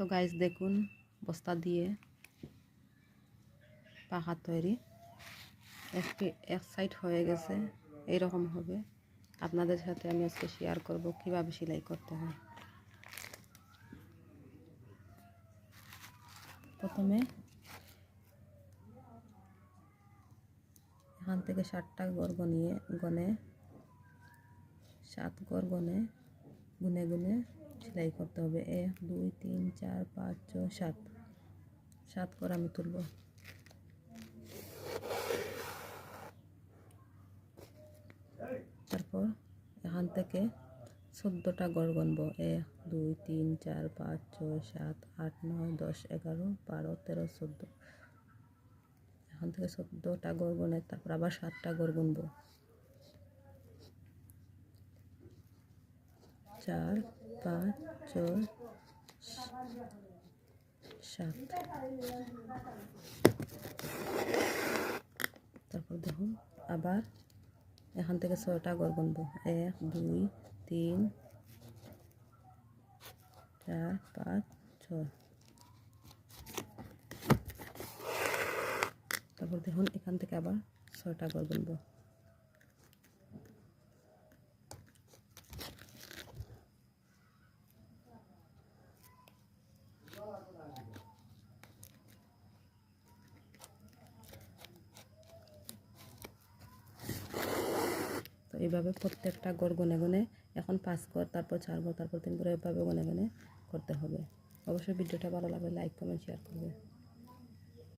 তো গাইস দেখুন বস্তা দিয়ে পাখা তৈরি এক সাইড হয়ে গেছে, এইরকম হবে। আপনাদের সাথে আমি আজকে শেয়ার করব কিভাবে সেলাই করতে হয়। প্রথমে এখান থেকে 7টা গড় গনে 7 গড় গুনে গুনে সেলাই করতে হবে। 1 2 3 4 5 6 7 7 করে আমি তুলব। তারপর এখান থেকে 14টা গড় গুনব। 1 2 3 4 5 6 7 8 9 10 11 12 13 14। এখান থেকে 14টা গড় গুনে তারপর আবার 7টা গড় গুনব। 4 5 6 7। তারপর দেখুন আবার এখান থেকে 6টা গড় গুনব। 1 2 3 4 5 6। তারপর দেখুন এখান থেকে আবার 6টা গড় গুনব। তো এইভাবে প্রত্যেকটা গড় গুনে এখন 5 গড়, তারপর 4 গড়, তারপর 3 গড়, এভাবে গুনে করতে হবে। অবশ্যই ভিডিওটা ভালো লাগলে লাইক কমেন্ট শেয়ার করবে।